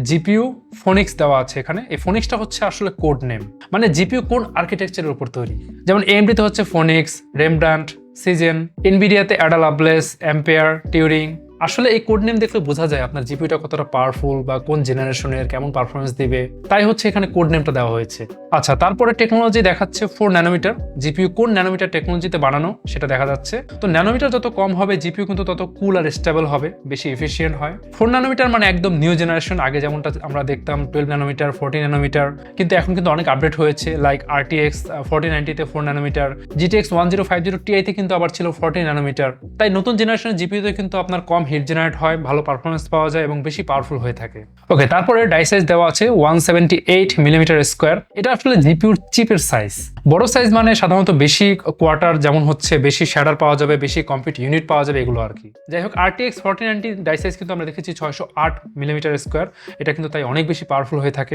GPU Phoenix দেওয়া আছে এখানে। এই ফোনিক্সটা হচ্ছে আসলে কোড নেম, মানে জিপিইউ কোন আর্কিটেকচারের উপর তৈরি। যেমন এএমডিতে হচ্ছে ফোনিক্স, রেমব্রান্ড, সিজেন, এনভিডিয়াতে অ্যাডা লাভলেস, অ্যাম্পেয়ার, টিউরিং। আসলে এই কোড নেম দেখলে বোঝা যায় আপনার জিপিইউটা কতটা পাওয়ারফুল বা কোন জেনারেশনের কেমন পারফরমেন্স দিবে, তাই হচ্ছে এখানে কোড নেমটা দেওয়া হয়েছে। আচ্ছা, তারপরে টেকনোলজি দেখাচ্ছে 4 ন্যানোমিটার। জিপিইউ কোন ন্যানোমিটার টেকনোলজিতে বানানো সেটা দেখা যাচ্ছে। তো ন্যানোমিটার যত কম হবে জিপিইউ কিন্তু তত কুল আর স্টেবল হবে, বেশি এফিশিয়েন্ট হয়। 4 ন্যানোমিটার মানে একদম নিউ জেনারেশন। আগে যেমনটা আমরা দেখতাম 12 ন্যানোমিটার, 14 ন্যানোমিটার, কিন্তু এখন কিন্তু অনেক আপডেট হয়েছে। লাইক RTX 4090-তে 4 ন্যানোমিটার, GTX 1050 Ti-তে কিন্তু আবার ছিল 40 ন্যানোমিটার। তাই নতুন জেনারেশনের জিপিইউতে কিন্তু আপনার কম হিট জেনারেট হয়, ভালো পারফরমেন্স পাওয়া যায় এবং বেশি পাওয়ারফুল হয়ে থাকে। ওকে, তারপরে ডাই সাইজ দেওয়া আছে 178 মিলিমিটার স্কোয়ার। এটা আসলে জিপিইউর চিপের সাইজ। বড় সাইজ মানে সাধারণত বেশি কোয়ার্টার, যেমন হচ্ছে বেশি শ্যাডার পাওয়া যাবে, বেশি কম্পিউট ইউনিট পাওয়া যাবে, এগুলো আর কি। যাই হোক, RTX 4090 ডাই সাইজ কিন্তু আমরা দেখেছি 608 মিলিমিটার স্কোয়ার। এটা কিন্তু তাই অনেক বেশি পাওয়ারফুল হয়ে থাকে।